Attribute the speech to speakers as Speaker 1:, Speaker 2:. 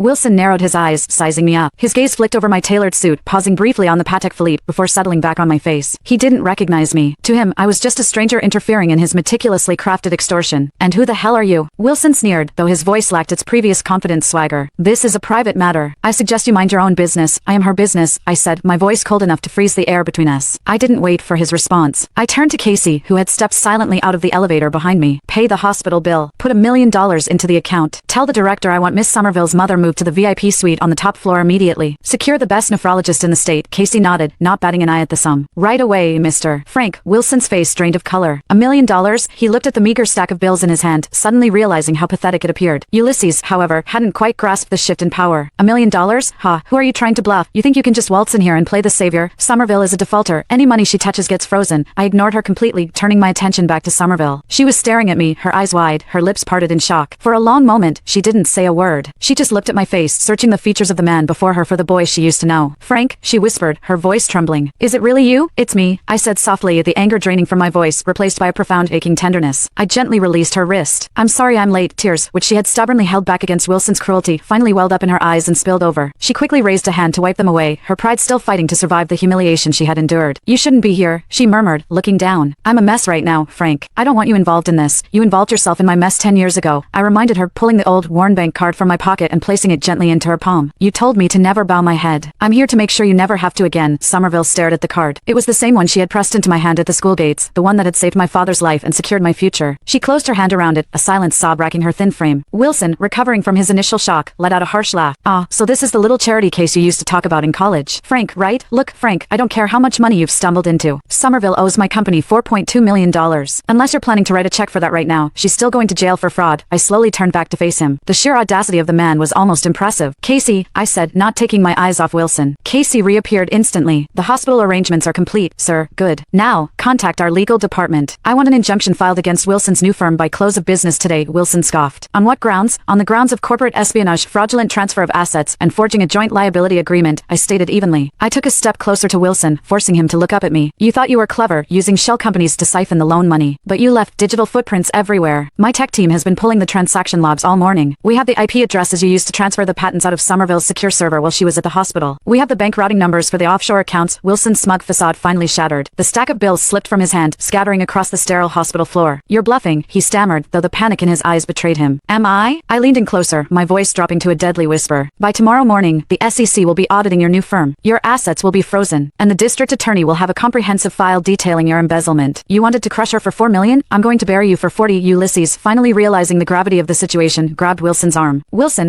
Speaker 1: Wilson narrowed his eyes, sizing me up. His gaze flicked over my tailored suit, pausing briefly on the Patek Philippe before settling back on my face. He didn't recognize me. To him, I was just a stranger interfering in his meticulously crafted extortion. And who the hell are you? Wilson sneered, though his voice lacked its previous confident swagger. This is a private matter. I suggest you mind your own business. I am her business, I said, my voice cold enough to freeze the air between us. I didn't wait for his response. I turned to Casey, who had stepped silently out of the elevator behind me. Pay the hospital bill. Put $1 million into the account. Tell the director I want Miss Somerville's mother moved to the VIP suite on the top floor immediately. Secure the best nephrologist in the state. Casey nodded, not batting an eye at the sum. Right away, Mr. Frank. Wilson's face drained of color. $1 million? He looked at the meager stack of bills in his hand, suddenly realizing how pathetic it appeared. Ulysses, however, hadn't quite grasped the shift in power. $1 million? Ha, who are you trying to bluff? You think you can just waltz in here and play the savior? Somerville is a defaulter. Any money she touches gets frozen. I ignored her completely, turning my attention back to Somerville. She was staring at me, her eyes wide, her lips parted in shock. For a long moment, she didn't say a word. She just looked at my face, searching the features of the man before her for the boy she used to know. Frank, she whispered, her voice trembling. Is it really you? It's me, I said softly, the anger draining from my voice, replaced by a profound aching tenderness. I gently released her wrist. I'm sorry I'm late. Tears, which she had stubbornly held back against Wilson's cruelty, finally welled up in her eyes and spilled over. She quickly raised a hand to wipe them away, her pride still fighting to survive the humiliation she had endured. You shouldn't be here, she murmured, looking down. I'm a mess right now, Frank. I don't want you involved in this. You involved yourself in my mess 10 years ago. I reminded her, pulling the old worn bank card from my pocket and placing it gently into her palm. You told me to never bow my head. I'm here to make sure you never have to again. Somerville stared at the card. It was the same one she had pressed into my hand at the school gates, the one that had saved my father's life and secured my future. She closed her hand around it, a silent sob racking her thin frame. Wilson, recovering from his initial shock, let out a harsh laugh. Ah, so this is the little charity case you used to talk about in college. Frank, right? Look, Frank, I don't care how much money you've stumbled into. Somerville owes my company $4.2 million. Unless you're planning to write a check for that right now, she's still going to jail for fraud. I slowly turned back to face him. The sheer audacity of the man was almost impressive. Casey, I said, not taking my eyes off Wilson. Casey reappeared instantly. The hospital arrangements are complete, sir. Good. Now, contact our legal department. I want an injunction filed against Wilson's new firm by close of business today, Wilson scoffed. On what grounds? On the grounds of corporate espionage, fraudulent transfer of assets, and forging a joint liability agreement, I stated evenly. I took a step closer to Wilson, forcing him to look up at me. You thought you were clever, using shell companies to siphon the loan money. But you left digital footprints everywhere. My tech team has been pulling the transaction logs all morning. We have the IP addresses you used to transfer the patents out of Somerville's secure server while she was at the hospital. We have the bank routing numbers for the offshore accounts. Wilson's smug facade finally shattered. The stack of bills slipped from his hand, scattering across the sterile hospital floor. You're bluffing, he stammered, though the panic in his eyes betrayed him. Am I? I leaned in closer, my voice dropping to a deadly whisper. By tomorrow morning, the SEC will be auditing your new firm. Your assets will be frozen, and the district attorney will have a comprehensive file detailing your embezzlement. You wanted to crush her for $4 million? I'm going to bury you for 40. Ulysses, finally realizing the gravity of the situation, grabbed Wilson's arm. Wilson,